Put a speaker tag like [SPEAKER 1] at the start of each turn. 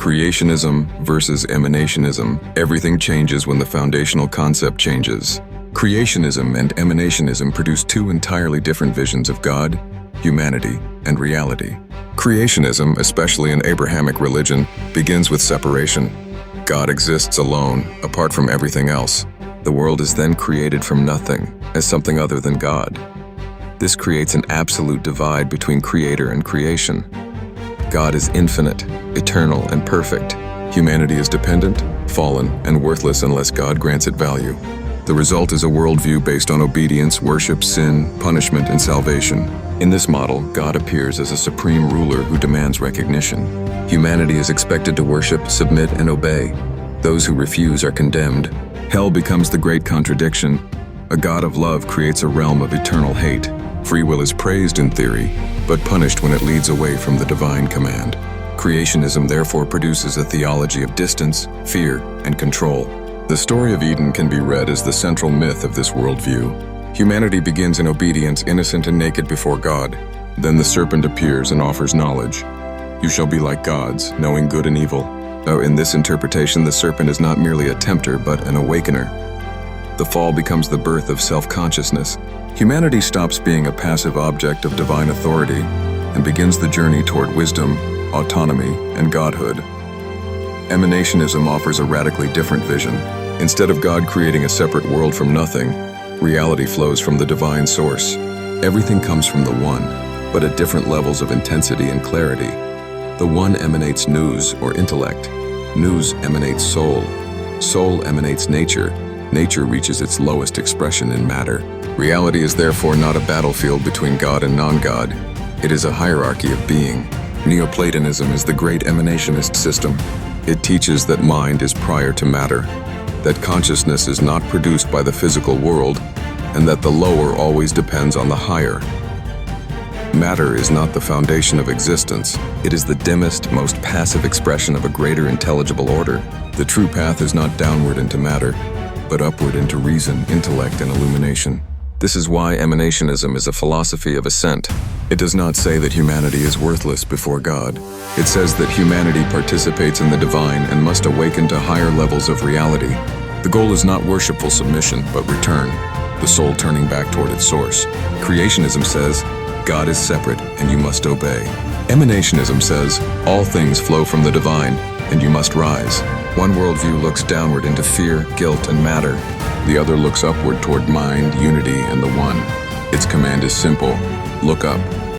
[SPEAKER 1] Creationism versus emanationism. Everything changes when the foundational concept changes. Creationism and emanationism produce two entirely different visions of God, humanity, and reality. Creationism, especially in Abrahamic religion, begins with separation. God exists alone, apart from everything else. The world is then created from nothing, as something other than God. This creates an absolute divide between creator and creation. God is infinite, eternal, and perfect. Humanity is dependent, fallen, and worthless unless God grants it value. The result is a worldview based on obedience, worship, sin, punishment, and salvation. In this model, God appears as a supreme ruler who demands recognition. Humanity is expected to worship, submit, and obey. Those who refuse are condemned. Hell becomes the great contradiction. A God of love creates a realm of eternal hate. Free will is praised in theory, but punished when it leads away from the divine command. Creationism therefore produces a theology of distance, fear, and control. The story of Eden can be read as the central myth of this worldview. Humanity begins in obedience, innocent and naked before God. Then the serpent appears and offers knowledge. You shall be like gods, knowing good and evil. Now, in this interpretation, the serpent is not merely a tempter, but an awakener. The fall becomes the birth of self-consciousness. Humanity stops being a passive object of divine authority and begins the journey toward wisdom, autonomy, and godhood. Emanationism offers a radically different vision. Instead of God creating a separate world from nothing, reality flows from the divine source. Everything comes from the One, but at different levels of intensity and clarity. The One emanates nous, or intellect. Nous emanates soul. Soul emanates nature. Nature reaches its lowest expression in matter. Reality is therefore not a battlefield between God and non-God. It is a hierarchy of being. Neoplatonism is the great emanationist system. It teaches that mind is prior to matter, that consciousness is not produced by the physical world, and that the lower always depends on the higher. Matter is not the foundation of existence. It is the dimmest, most passive expression of a greater intelligible order. The true path is not downward into matter, but upward into reason, intellect, and illumination. This is why emanationism is a philosophy of ascent. It does not say that humanity is worthless before God. It says that humanity participates in the divine and must awaken to higher levels of reality. The goal is not worshipful submission, but return, the soul turning back toward its source. Creationism says, God is separate and you must obey. Emanationism says, all things flow from the divine and you must rise. One worldview looks downward into fear, guilt, and matter. The other looks upward toward mind, unity, and the One. Its command is simple: look up.